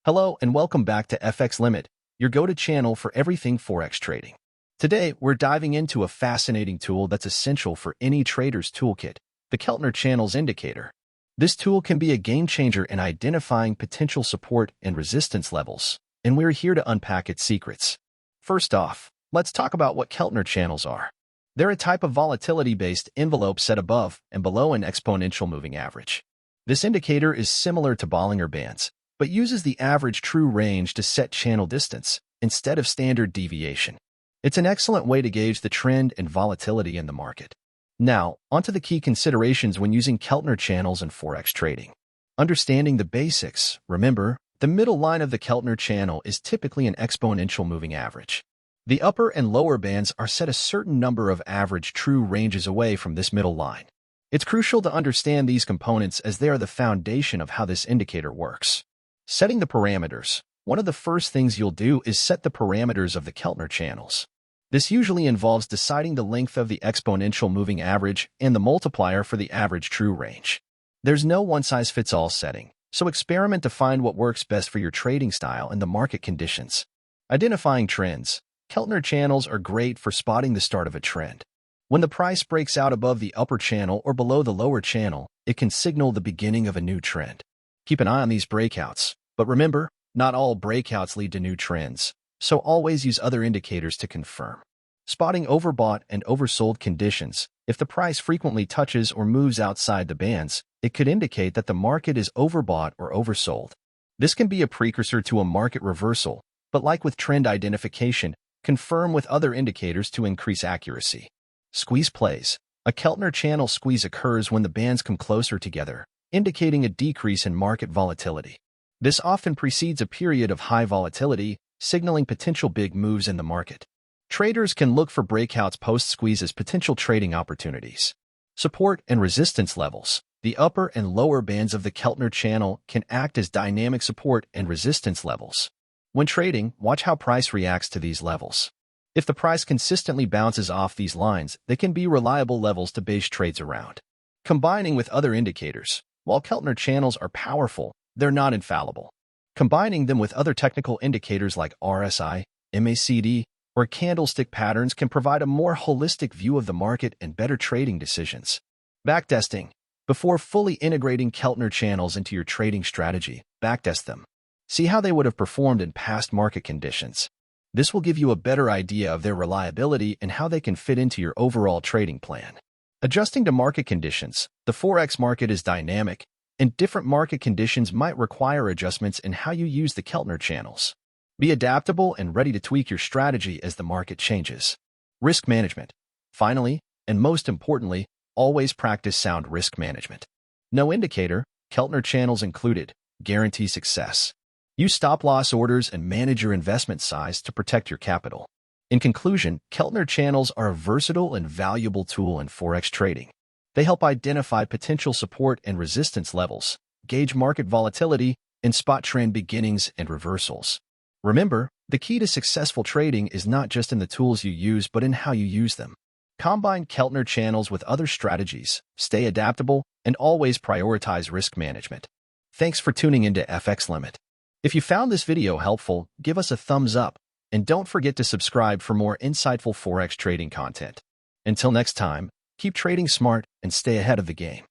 Hello and welcome back to FX Limit, your go-to channel for everything Forex trading. Today, we're diving into a fascinating tool that's essential for any trader's toolkit, the Keltner Channels indicator. This tool can be a game-changer in identifying potential support and resistance levels, and we're here to unpack its secrets. First off, let's talk about what Keltner channels are. They're a type of volatility-based envelope set above and below an exponential moving average. This indicator is similar to Bollinger Bands, but uses the average true range to set channel distance instead of standard deviation. It's an excellent way to gauge the trend and volatility in the market. Now, onto the key considerations when using Keltner channels in Forex trading. Understanding the basics. Remember, the middle line of the Keltner channel is typically an exponential moving average. The upper and lower bands are set a certain number of average true ranges away from this middle line. It's crucial to understand these components as they are the foundation of how this indicator works. Setting the parameters. One of the first things you'll do is set the parameters of the Keltner channels. This usually involves deciding the length of the exponential moving average and the multiplier for the average true range. There's no one-size-fits-all setting, so experiment to find what works best for your trading style and the market conditions. Identifying trends. Keltner channels are great for spotting the start of a trend. When the price breaks out above the upper channel or below the lower channel, it can signal the beginning of a new trend. Keep an eye on these breakouts, but remember, not all breakouts lead to new trends, so always use other indicators to confirm. Spotting overbought and oversold conditions. If the price frequently touches or moves outside the bands, it could indicate that the market is overbought or oversold. This can be a precursor to a market reversal, but like with trend identification, confirm with other indicators to increase accuracy. Squeeze plays. A Keltner channel squeeze occurs when the bands come closer together, indicating a decrease in market volatility. This often precedes a period of high volatility, signaling potential big moves in the market. Traders can look for breakouts post-squeeze as potential trading opportunities. Support and resistance levels. The upper and lower bands of the Keltner channel can act as dynamic support and resistance levels. When trading, watch how price reacts to these levels. If the price consistently bounces off these lines, they can be reliable levels to base trades around. Combining with other indicators. While Keltner channels are powerful, they're not infallible. Combining them with other technical indicators like RSI, MACD, or candlestick patterns can provide a more holistic view of the market and better trading decisions. Backtesting. Before fully integrating Keltner channels into your trading strategy, backtest them. See how they would have performed in past market conditions. This will give you a better idea of their reliability and how they can fit into your overall trading plan. Adjusting to market conditions. The Forex market is dynamic, and different market conditions might require adjustments in how you use the Keltner channels. Be adaptable and ready to tweak your strategy as the market changes. Risk management. Finally, and most importantly, always practice sound risk management. No indicator, Keltner channels included, guarantee success. Use stop-loss orders and manage your investment size to protect your capital. In conclusion, Keltner channels are a versatile and valuable tool in Forex trading. They help identify potential support and resistance levels, gauge market volatility, and spot trend beginnings and reversals. Remember, the key to successful trading is not just in the tools you use but in how you use them. Combine Keltner channels with other strategies, stay adaptable, and always prioritize risk management. Thanks for tuning into FX Limit. If you found this video helpful, give us a thumbs up, and don't forget to subscribe for more insightful Forex trading content. Until next time, keep trading smart and stay ahead of the game.